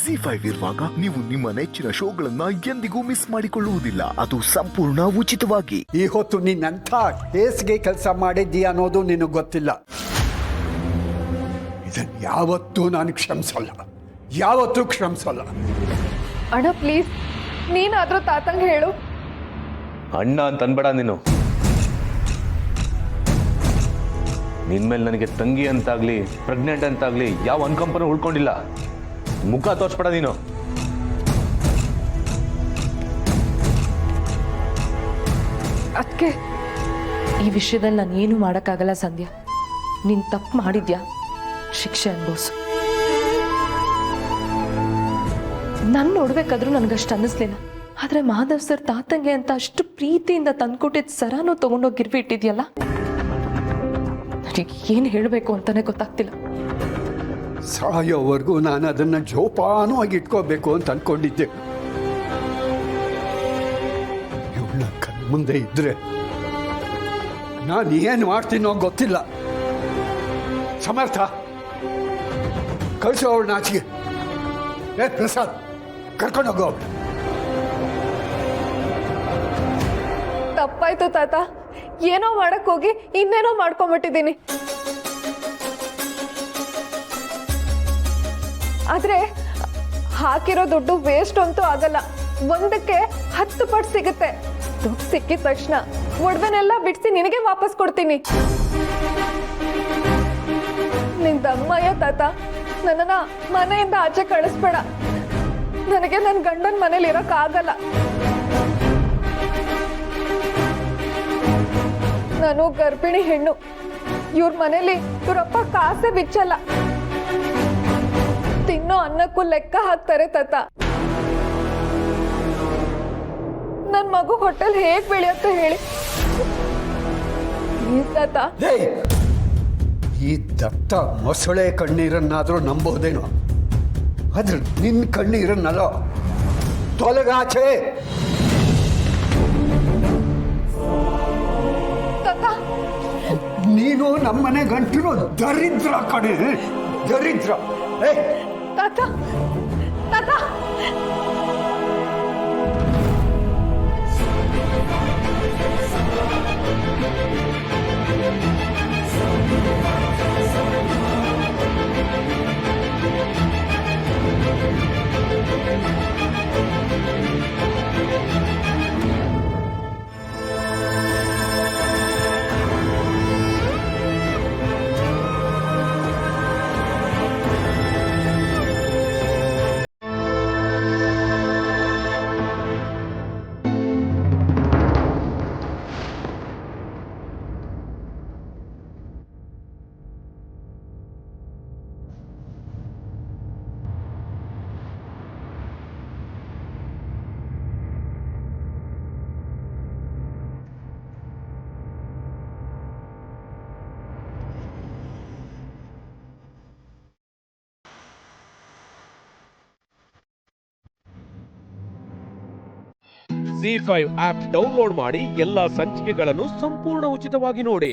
ಜಿ5 ಇರುವಾಗ ನೀವು ನಿಮ್ಮ ನೆಚ್ಚಿನ ಶೋಗಳನ್ನ ಎಂದಿಗೂ ಮಿಸ್ ಮಾಡಿಕೊಳ್ಳುವುದಿಲ್ಲ. ಅದು ಸಂಪೂರ್ಣ ಉಚಿತವಾಗಿ. ಈ ಹೊತ್ತು ನೀನಂಥ ಹೇಸಿಗೆ ಕೆಲಸ ಮಾಡಿದ್ದೀಯ ಅನ್ನೋದು ನಿನಗೆ ಗೊತ್ತಿಲ್ಲ. ಇದನ್ನು ಯಾವತ್ತೂ ನಾನು ಕ್ಷಮಿಸಲ್ಲ, ಯಾವತ್ತೂ ಕ್ಷಮಿಸಲ್ಲ. ಅಣ್ಣ ಪ್ಲೀಸ್, ನೀನಾದ್ರೂ ತಾತಂಗೆ ಹೇಳು. ಅಣ್ಣ ಅಂತ ಅನ್ಬೇಡ ನೀನು. ನಿನ್ಮೇಲೆ ನನಗೆ ತಂಗಿ ಅಂತಾಗ್ಲಿ ಪ್ರೆಗ್ನೆಂಟ್ ಅಂತಾಗ್ಲಿ ಯಾವ ಅನ್ಕಂಪನೂ ಉಳ್ಕೊಂಡಿಲ್ಲ. ಮುಖ ತೋರಿಸ್ಬೇಡ ನೀನು. ಅದಕ್ಕೆ ಈ ವಿಷಯದಲ್ಲಿ ನಾನು ಏನು ಮಾಡೋಕ್ಕಾಗಲ್ಲ ಸಂಧ್ಯಾ. ನೀನು ತಪ್ಪು ಮಾಡಿದ್ಯಾ, ಶಿಕ್ಷೆ ಅನ್ಭವಿಸು. ನಾನು ನೋಡ್ಬೇಕಾದ್ರೂ ನನಗಷ್ಟು ಅನ್ನಿಸ್ಲಿಲ್ಲ. ಆದರೆ ಮಾಧವ್ ಸರ್ ತಾತಂಗೆ ಅಂತ ಅಷ್ಟು ಪ್ರೀತಿಯಿಂದ ತಂದ್ಕೊಟ್ಟಿದ್ದ ಸರಾನು ತಗೊಂಡೋಗಿ ಗಿರ್ವಿ ಇಟ್ಟಿದ್ಯಲ್ಲ, ನನಗೆ ಏನು ಹೇಳಬೇಕು ಅಂತಾನೆ ಗೊತ್ತಾಗ್ತಿಲ್ಲ. ಸಾಯೋವರೆಗೂ ನಾನು ಅದನ್ನು ಜೋಪಾನವಾಗಿ ಇಟ್ಕೋಬೇಕು ಅಂತ ಅಂದ್ಕೊಂಡಿದ್ದೆ. ಇವಳ ಕಣ್ಣು ಮುಂದೆ ಇದ್ರೆ ನಾನು ಏನು ಮಾಡ್ತೀನೋ ಗೊತ್ತಿಲ್ಲ. ಸಮರ್ಥ, ಕಳಿಸೋ ಅವಳ ನಾಚಿಗೆ. ಪ್ರಸಾದ್, ಕರ್ಕೊಂಡೋಗೋ ಅವಳು. ತಪ್ಪಾಯ್ತು ತಾತ, ಏನೋ ಮಾಡಕ್ ಹೋಗಿ ಇನ್ನೇನೋ ಮಾಡ್ಕೊಂಬಿಟ್ಟಿದ್ದೀನಿ. ಆದ್ರೆ ಹಾಕಿರೋ ದುಡ್ಡು ವೇಸ್ಟ್ ಅಂತೂ ಆಗಲ್ಲ. ಒಂದಕ್ಕೆ 10 ಪಟ್ಟು ಸಿಗುತ್ತೆ. ದುಡ್ಡು ಸಿಕ್ಕಿದ ತಕ್ಷಣ ಒಡವೆನೆಲ್ಲ ಬಿಡಿಸಿ ನಿನಗೆ ವಾಪಸ್ ಕೊಡ್ತೀನಿ. ನಿನ್ ದಮ್ಮಯ್ಯ ತಾತ, ನನ್ನನ್ನ ಮನೆಯಿಂದ ಆಚೆ ಕಳಿಸ್ಬೇಡ. ನನಗೆ ನನ್ನ ಗಂಡನ ಮನೇಲಿ ಇರೋಕ್ ಆಗಲ್ಲ. ನಾನು ಗರ್ಭಿಣಿ ಹೆಣ್ಣು. ಇವ್ರ ಮನೇಲಿ ಇವ್ರಪ್ಪ ಕಾಸೆ ಬಿಚ್ಚಲ್ಲ. ತಿನ್ನೋ ಅನ್ನಕ್ಕೂ ಲೆಕ್ಕ ಹಾಕ್ತಾರೆ ತಾತ. ನನ್ ಮಗು ಹೋಟೆಲ್ ಹೇಗ್ ಬೆಳೆಯುತ್ತೆ ಹೇಳಿ ತಾತ. ಈ ದತ್ತ ಮೊಸಳೆ ಕಣ್ಣೀರನ್ನಾದ್ರೂ ನಂಬೋದೇನೋ, ಆದ್ರೆ ನಿನ್ನ ಕಣ್ಣೀರನ್ನಲ್ಲ. ತೊಲಗಾಚೆ. ತಾತ, ನೀನು ನಮ್ಮನೆ ಗಂಟಿರೋ ದರಿದ್ರ ಕಡೆ, ದರಿದ್ರ. ತಾತ, ತಾತ. ಜಿ5 ಆಪ್ ಡೌನ್ಲೋಡ್ ಮಾಡಿ ಎಲ್ಲಾ ಸಂಚಿಕೆಗಳನ್ನು ಸಂಪೂರ್ಣ ಉಚಿತವಾಗಿ ನೋಡಿ.